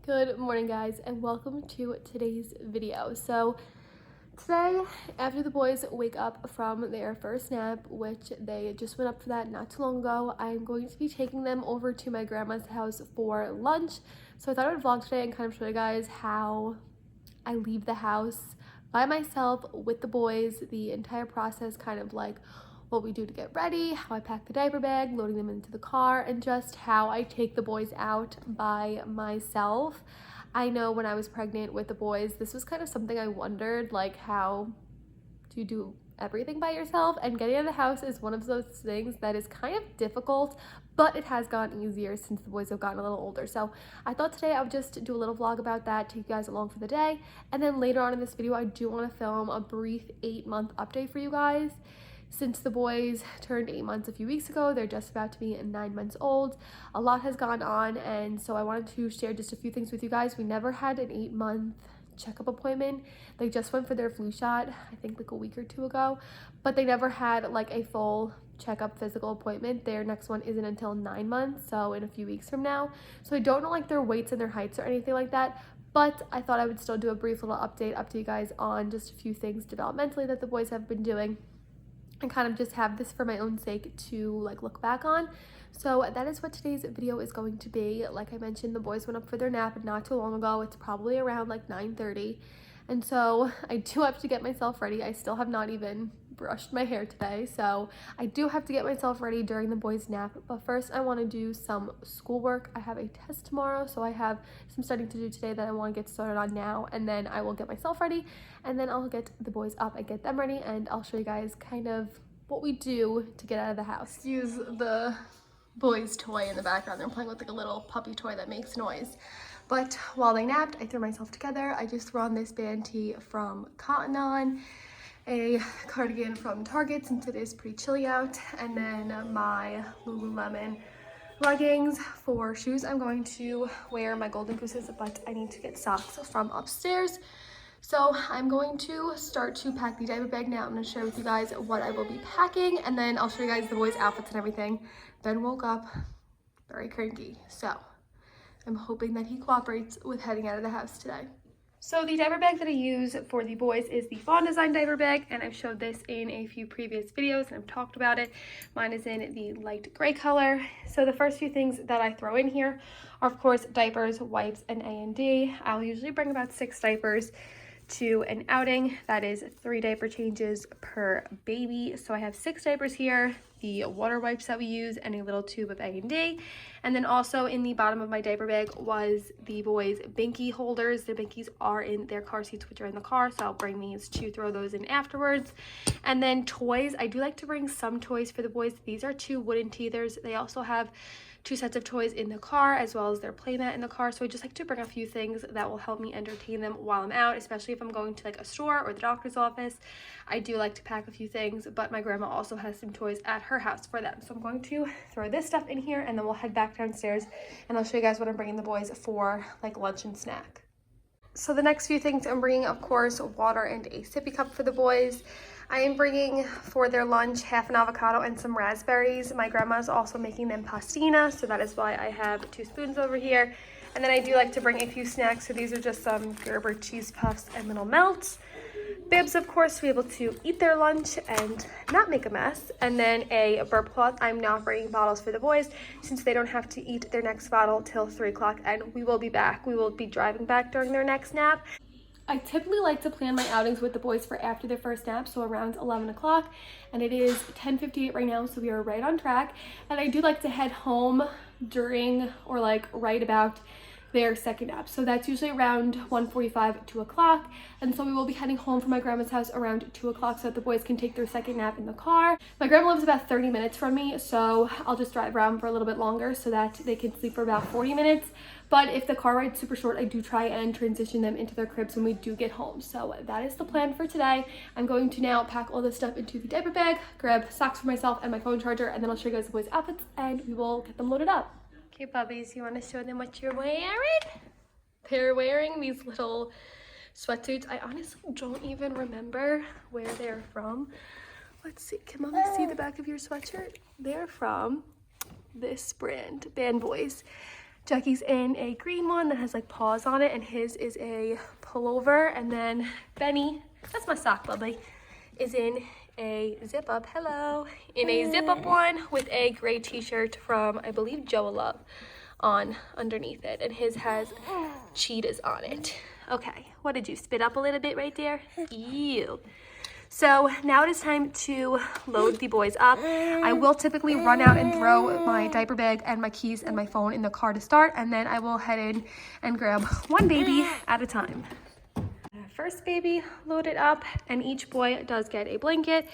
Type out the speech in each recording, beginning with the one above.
Good morning, guys, and welcome to today's video. So today, after the boys wake up from their first nap, which they just went up for that not too long ago, I'm going to be taking them over to my grandma's house for lunch. So I thought I would vlog today and kind of show you guys how I leave the house by myself with the boys, the entire process, kind of like what we do to get ready, how I pack the diaper bag, loading them into the car, and just how I take the boys out by myself. I know when I was pregnant with the boys, this was kind of something I wondered, like, how do you do everything by yourself? And getting out of the house is one of those things that is kind of difficult, but it has gotten easier since the boys have gotten a little older. So I thought today I would just do a little vlog about that, take you guys along for the day, and then later on in this video I do want to film a brief 8-month update for you guys. Since the boys turned 8 months a few weeks ago, they're just about to be 9 months old. A lot has gone on, and so I wanted to share just a few things with you guys. We never had an 8-month checkup appointment. They just went for their flu shot, I think like a week or two ago, but they never had like a full checkup physical appointment. Their next one isn't until 9 months, so in a few weeks from now. So I don't know like their weights and their heights or anything like that, but I thought I would still do a brief little update up to you guys on just a few things developmentally that the boys have been doing, and kind of just have this for my own sake to like look back on. So that is what today's video is going to be. Like I mentioned, the boys went up for their nap not too long ago. It's probably around like 9:30, and so I do have to get myself ready. I still have not even brushed my hair today, so I do have to get myself ready during the boys' nap. But first I want to do some schoolwork. I have a test tomorrow, so I have some studying to do today that I want to get started on now, and then I will get myself ready, and then I'll get the boys up and get them ready, and I'll show you guys kind of what we do to get out of the house. Use the boys' toy in the background. They're playing with like a little puppy toy that makes noise. But while they napped, I threw myself together. I just threw on this band tee from Cotton On, a cardigan from Target since it is pretty chilly out, and then my Lululemon leggings. For shoes, I'm going to wear my Golden Gooses, but I need to get socks from upstairs. So I'm going to start to pack the diaper bag now. I'm going to share with you guys what I will be packing, and then I'll show you guys the boys' outfits and everything. Ben woke up very cranky, so I'm hoping that he cooperates with heading out of the house today. So the diaper bag that I use for the boys is the Fawn Design diaper bag, and I've showed this in a few previous videos and I've talked about it. Mine is in the light gray color. So the first few things that I throw in here are, of course, diapers, wipes, and A&D. I'll usually bring about 6 diapers to an outing. That is 3 diaper changes per baby. So I have 6 diapers here, the water wipes that we use, and a little tube of A&D. And then also in the bottom of my diaper bag was the boys' binky holders. Their binkies are in their car seats, which are in the car, so I'll bring these to throw those in afterwards. And then toys, I do like to bring some toys for the boys. These are 2 wooden teethers. They also have 2 sets of toys in the car, as well as their playmat in the car. So I just like to bring a few things that will help me entertain them while I'm out, especially if I'm going to like a store or the doctor's office. I do like to pack a few things, but my grandma also has some toys at her house for them. So I'm going to throw this stuff in here, and then we'll head back downstairs and I'll show you guys what I'm bringing the boys for like lunch and snack. So the next few things I'm bringing, of course, water and a sippy cup for the boys. I am bringing for their lunch half an avocado and some raspberries. My grandma is also making them pastina, so that is why I have 2 spoons over here. And then I do like to bring a few snacks, so these are just some Gerber cheese puffs and little melts. Bibs, of course, to be able to eat their lunch and not make a mess. And then a burp cloth. I'm not bringing bottles for the boys since they don't have to eat their next bottle till 3 o'clock, and we will be back. We will be driving back during their next nap. I typically like to plan my outings with the boys for after their first nap, so around 11 o'clock, and it is 10:58 right now, so we are right on track. And I do like to head home during or like right about their second nap, so that's usually around 1:45, 2 o'clock, and so we will be heading home from my grandma's house around 2 o'clock so that the boys can take their second nap in the car. My grandma lives about 30 minutes from me, so I'll just drive around for a little bit longer so that they can sleep for about 40 minutes. But if the car ride's super short, I do try and transition them into their cribs when we do get home. So that is the plan for today. I'm going to now pack all this stuff into the diaper bag, grab socks for myself and my phone charger, and then I'll show you guys the boys' outfits and we will get them loaded up. Okay, puppies, you want to show them what you're wearing? They're wearing these little sweatsuits. I honestly don't even remember where they're from. Let's see, can mommy see the back of your sweatshirt? They're from this brand, Band Boys. Jackie's in a green one that has like paws on it, and his is a pullover. And then Benny, that's my sock lovely, is in a zip up, hello, in a zip up one with a gray t-shirt from, I believe, Joe Love on underneath it. And his has cheetahs on it. Okay, what did you spit up a little bit right there? Ew. So now it is time to load the boys up. I will typically run out and throw my diaper bag and my keys and my phone in the car to start, and then I will head in and grab one baby at a time. First baby loaded up, and each boy does get a blanket,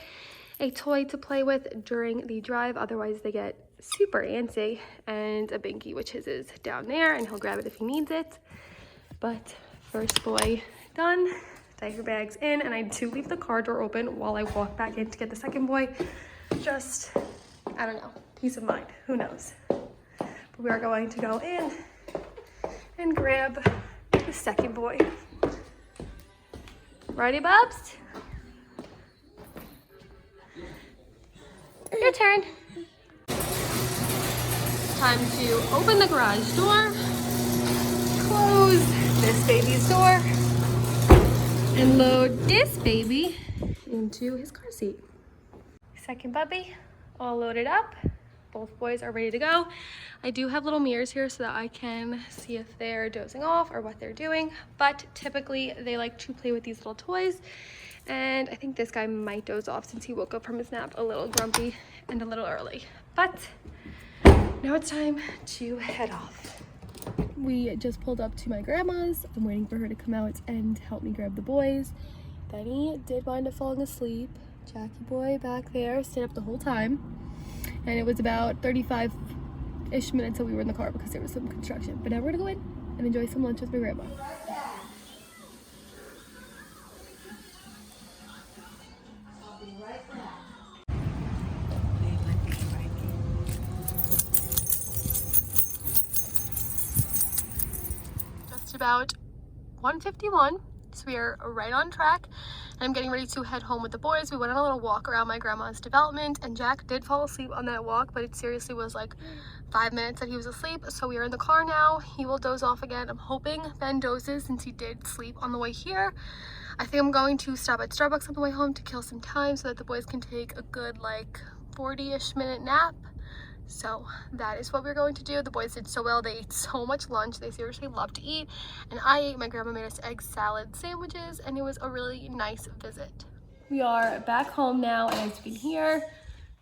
a toy to play with during the drive, otherwise they get super antsy, and a binky, which his is down there, and he'll grab it if he needs it. But first boy done. Diaper bags in, and I do leave the car door open while I walk back in to get the second boy. Just, I don't know, peace of mind, who knows. But we are going to go in and grab the second boy. Ready, Bubs? Your turn. Time to open the garage door, close this baby's door, and load this baby into his car seat. Second puppy, all loaded up. Both boys are ready to go. I do have little mirrors here so that I can see if they're dozing off or what they're doing, but typically they like to play with these little toys. And I think this guy might doze off since he woke up from his nap a little grumpy and a little early. But now it's time to head off. We just pulled up to my grandma's. I'm waiting for her to come out and help me grab the boys. Benny did wind up falling asleep. Jackie boy back there stayed up the whole time. And it was about 35-ish minutes that we were in the car because there was some construction. But now we're gonna go in and enjoy some lunch with my grandma. About 1:51, so we are right on track, and I'm getting ready to head home with the boys. We went on a little walk around my grandma's development, and Jack did fall asleep on that walk, but it seriously was like 5 minutes that he was asleep. So we are in the car now. He will doze off again. I'm hoping Ben dozes since he did sleep on the way here. I think I'm going to stop at Starbucks on the way home to kill some time so that the boys can take a good like 40-ish minute nap. So that is what we're going to do. The boys did so well. They ate so much lunch. They seriously love to eat. And I ate. My grandma made us egg salad sandwiches, and it was a really nice visit. We are back home now, and as you can hear,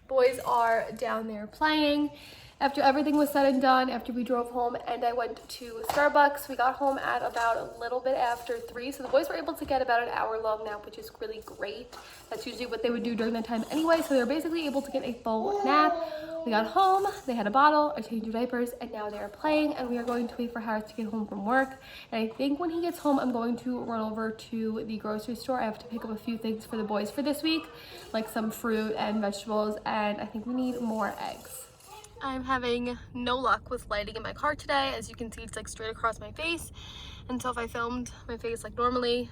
boys are down there playing. After everything was said and done, after we drove home and I went to Starbucks, we got home at about a little bit after 3. So the boys were able to get about an hour-long nap, which is really great. That's usually what they would do during that time anyway. So they were basically able to get a full nap. We got home, they had a bottle, I changed their diapers, and now they're playing, and we are going to wait for Harris to get home from work. And I think when he gets home, I'm going to run over to the grocery store. I have to pick up a few things for the boys for this week, like some fruit and vegetables, and I think we need more eggs. I'm having no luck with lighting in my car today. As you can see, it's like straight across my face. And so if I filmed my face like normally,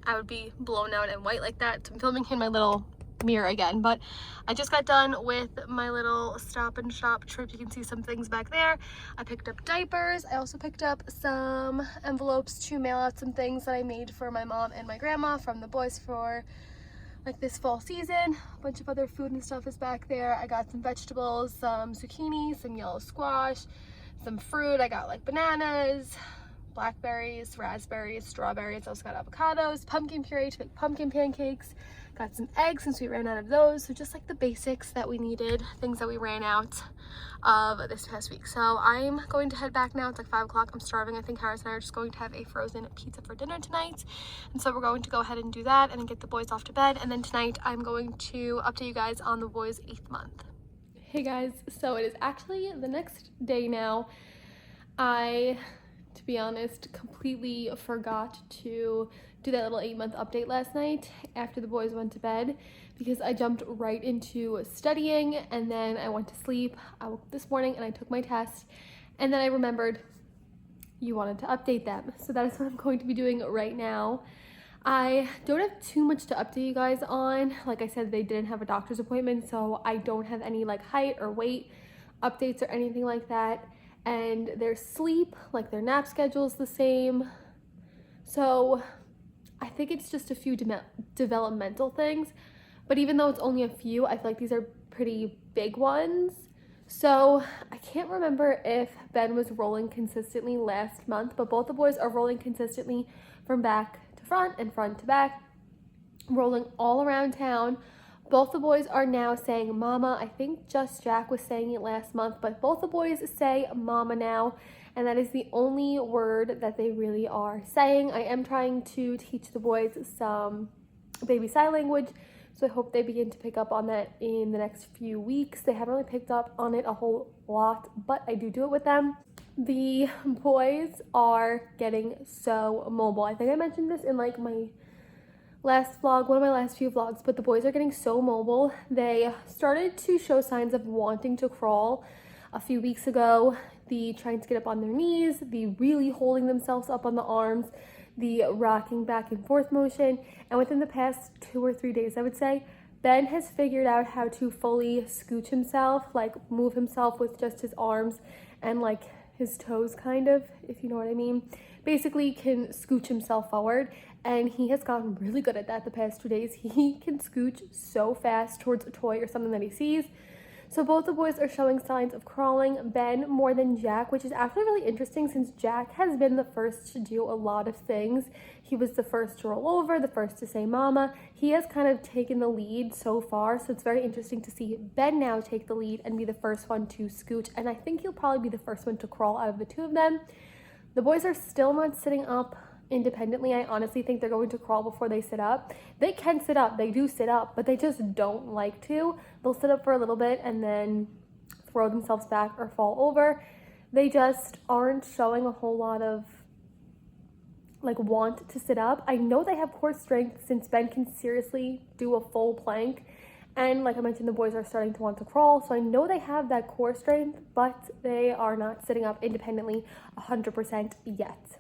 I would be blown out and white like that. So I'm filming in my little mirror again, but I just got done with my little stop and shop trip. You can see some things back there. I picked up diapers. I also picked up some envelopes to mail out some things that I made for my mom and my grandma from the boys for like this fall season. A bunch of other food and stuff is back there. I got some vegetables, some zucchini, some yellow squash, some fruit. I got like bananas, blackberries, raspberries, strawberries. I also got avocados, pumpkin puree to make pumpkin pancakes. Got some eggs since we ran out of those. So just like the basics that we needed, things that we ran out of this past week. So I'm going to head back now. It's like 5 o'clock. I'm starving. I think Harris and I are just going to have a frozen pizza for dinner tonight. And so we're going to go ahead and do that and then get the boys off to bed. And then tonight I'm going to update you guys on the boys' 8th month. Hey guys, so it is actually the next day now. To be honest, completely forgot to do that little 8-month update last night after the boys went to bed because I jumped right into studying, and then I went to sleep. I woke up this morning and I took my test, and then I remembered you wanted to update them. So that is what I'm going to be doing right now. I don't have too much to update you guys on. Like I said, they didn't have a doctor's appointment, so I don't have any like height or weight updates or anything like that. and their sleep, like their nap schedule is the same. So I think it's just a few developmental things, but even though it's only a few, I feel like these are pretty big ones. So I can't remember if Ben was rolling consistently last month, but both the boys are rolling consistently from back to front and front to back, rolling all around town. Both the boys are now saying mama. I think just Jack was saying it last month, but both the boys say mama now, and that is the only word that they really are saying. I am trying to teach the boys some baby sign language, so I hope they begin to pick up on that in the next few weeks. They haven't really picked up on it a whole lot, but I do it with them. The boys are getting so mobile. I think I mentioned this in like my last vlog, one of my last few vlogs, but the boys are getting so mobile. They started to show signs of wanting to crawl a few weeks ago. The trying to get up on their knees, the really holding themselves up on the arms, the rocking back and forth motion. And within the past 2 or 3 days, I would say, Ben has figured out how to fully scooch himself, like move himself with just his arms and like his toes kind of, if you know what I mean. Basically can scooch himself forward, and he has gotten really good at that the past 2 days. He can scooch so fast towards a toy or something that he sees. So both the boys are showing signs of crawling. Ben more than Jack, which is actually really interesting since Jack has been the first to do a lot of things. He was the first to roll over, the first to say mama. He has kind of taken the lead so far, so it's very interesting to see Ben now take the lead and be the first one to scooch, and I think he'll probably be the first one to crawl out of the two of them. The boys are still not sitting up independently. I honestly think they're going to crawl before they sit up. They can sit up, they do sit up, but they just don't like to. They'll sit up for a little bit and then throw themselves back or fall over. They just aren't showing a whole lot of like want to sit up. I know they have core strength since Ben can seriously do a full plank, and like I mentioned, the boys are starting to want to crawl, so I know they have that core strength, but they are not sitting up independently 100% yet.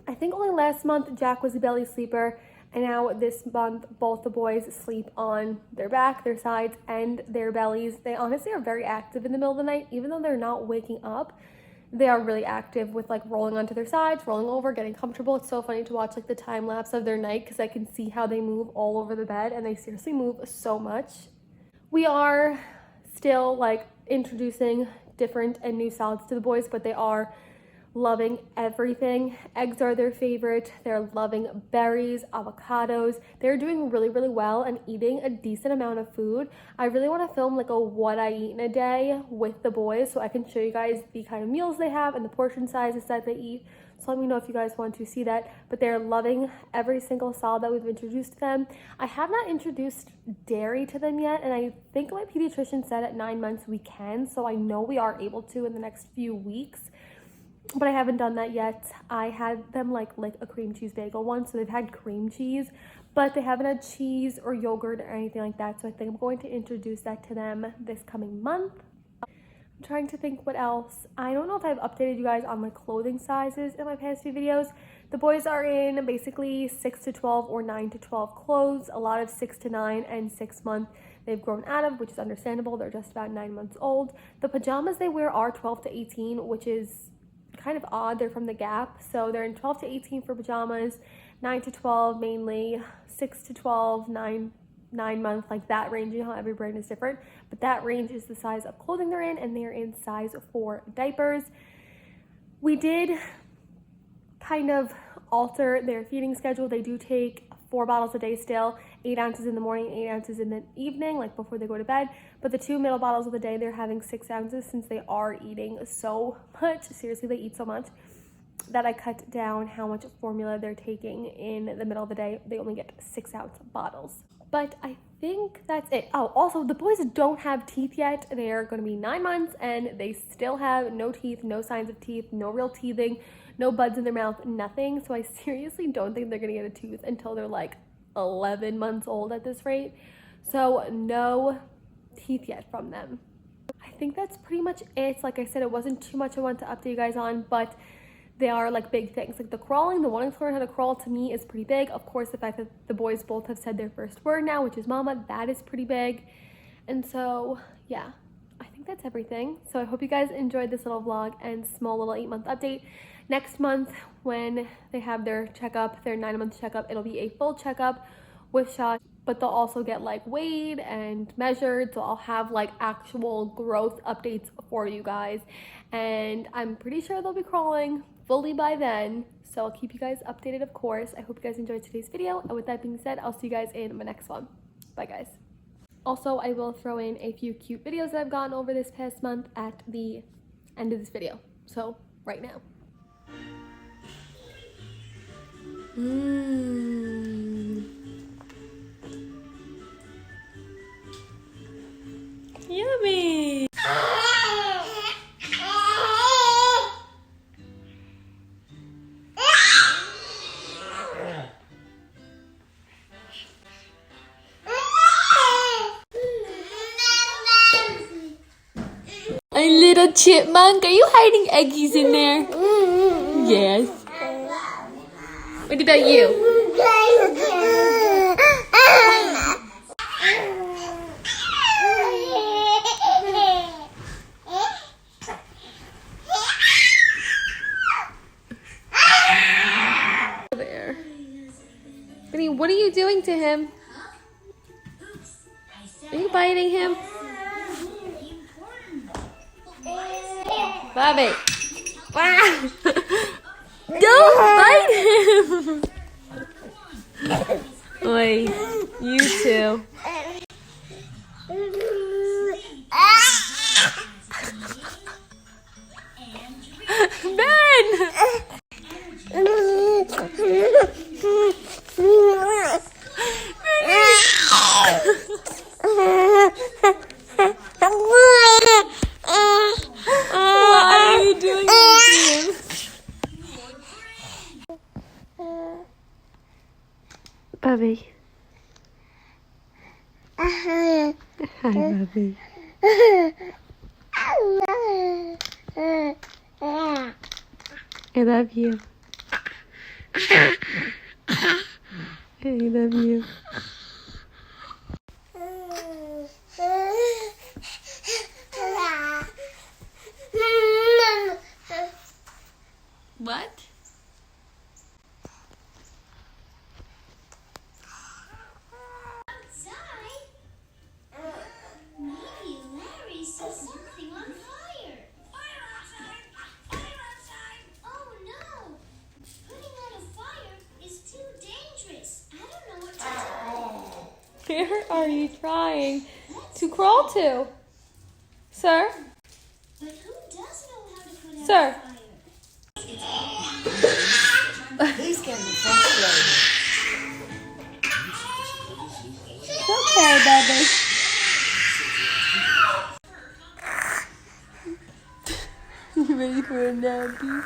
I think only last month Jack was a belly sleeper, and now this month both the boys sleep on their back, their sides, and their bellies. They honestly are very active in the middle of the night. Even though they're not waking up, they are really active with like rolling onto their sides, rolling over, getting comfortable. It's so funny to watch like the time lapse of their night because I can see how they move all over the bed, and they seriously move so much. We are still like introducing different and new salads to the boys, but they are loving everything. Eggs are their favorite. They're loving berries, avocados. They're doing really, really well and eating a decent amount of food. I really want to film like a what I eat in a day with the boys so I can show you guys the kind of meals they have and the portion sizes that they eat. So let me know if you guys want to see that. But they're loving every single salad that we've introduced to them. I have not introduced dairy to them yet, and I think my pediatrician said at 9 months we can, so I know we are able to in the next few weeks. But I haven't done that yet. I had them like a cream cheese bagel once, so they've had cream cheese, but they haven't had cheese or yogurt or anything like that. So I think I'm going to introduce that to them this coming month. I'm trying to think what else. I don't know if I've updated you guys on my clothing sizes in my past few videos. The boys are in basically 6 to 12 or 9 to 12 clothes, a lot of 6 to 9 and 6 month they've grown out of, which is understandable. They're just about 9 months old. The pajamas they wear are 12 to 18, which is kind of odd. They're from the Gap, so they're in 12 to 18 for pajamas, 9 to 12 mainly, 6 to 12, 9 month, like that range. You know how every brand is different, but that range is the size of clothing they're in, and they're in size 4 diapers. We did kind of alter their feeding schedule. They do take 4 bottles a day still, 8 ounces in the morning, 8 ounces in the evening, like before they go to bed. But the 2 middle bottles of the day, they're having 6 ounces since they are eating so much. Seriously, they eat so much that I cut down how much formula they're taking in the middle of the day. They only get 6-ounce bottles. But I think that's it. Oh, also, the boys don't have teeth yet. They are going to be 9 months, and they still have no teeth, no signs of teeth, no real teething, no buds in their mouth, nothing. So I seriously don't think they're going to get a tooth until they're like 11 months old at this rate. So no teeth yet from them. I think that's pretty much it. Like I said, it wasn't too much I want to update you guys on, but they are like big things. Like the crawling, the wanting to learn how to crawl to me is pretty big. Of course, the fact that the boys both have said their first word now, which is mama, that is pretty big. And so, yeah, I think think that's everything. So I hope you guys enjoyed this little vlog and small little 8-month update. Next month, when they have their checkup, their 9-month checkup, it'll be a full checkup with shots, but they'll also get like weighed and measured. So I'll have like actual growth updates for you guys. And I'm pretty sure they'll be crawling fully by then. So I'll keep you guys updated, of course. I hope you guys enjoyed today's video. And with that being said, I'll see you guys in my next one. Bye, guys. Also, I will throw in a few cute videos that I've gotten over this past month at the end of this video. So, right now. Yummy! A little chipmunk, are you hiding eggies in there? Yes. What about you? There. Benny, what are you doing to him? Are you biting him? Bobby. Wow. Don't bite him. Oi, you too. Ben! Why are you doing this to him? Bubby. Hi, Bubby. I love you. I love you. What? Maybe Larry saw something on fire. Fire outside! Fire outside! Oh no! Putting out a fire is too dangerous. I don't know what to do. Where are you trying to crawl to? Sir? But who does know how to put out Sir? a fire? He's getting frustrated. It's okay, baby. You ready for a nappy?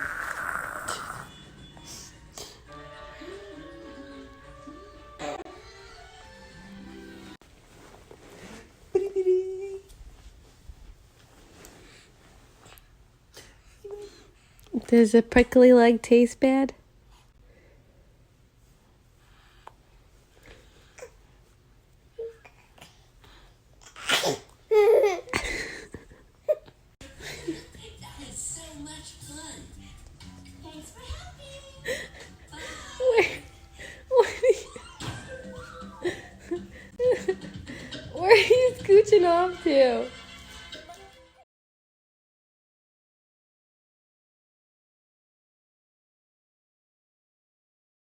Does a prickly leg taste bad? Thanks for helping. Where are you scooching off to?